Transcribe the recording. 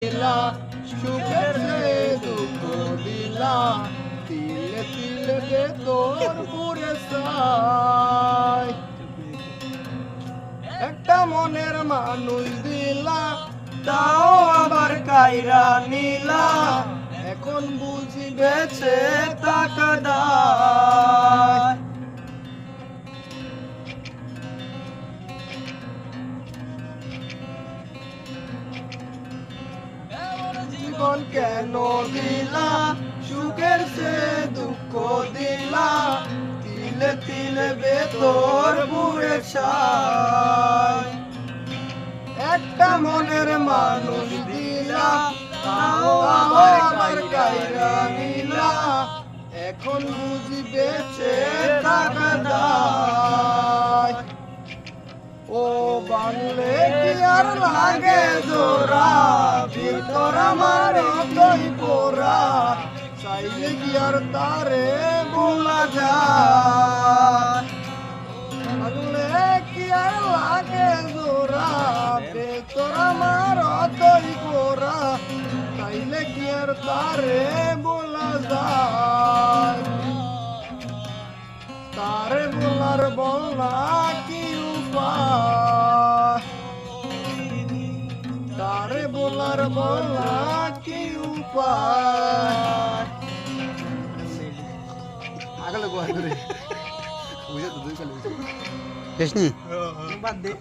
দিলা সুখের সে দুঃখ দিলা তিলে তিলে দে তোর পুরে সাই একটা মনের মানুষ দিলা তাও আবার কাইরা নিলা এখন বুঝি বেঁচে টাকা দায় জীবন কেন দিলা সুখের সে দুঃখ দিলা তিলে তিলে বেতর পুরে ছাই একটা মনের মানুষ দিলা তাও আবার কাইরা নিলা এখন বুঝি বেঁচে টাকা দায় ও বাংলে কি আর লাগে জোড়া ভিতর আমার অতই পোড়া চাইলে কি আর তারে বলা যায় বাংলে কি আর লাগে জোড়া ভিতর আমার অতই পোড়া চাইলে কি আর তারে বলা যায় তারে বলার বলা কি উপায় তারে বলার বলা কি উপায় আগলে গোয়া করে বুঝে তো দুই কালে শেষ নি বাদ দে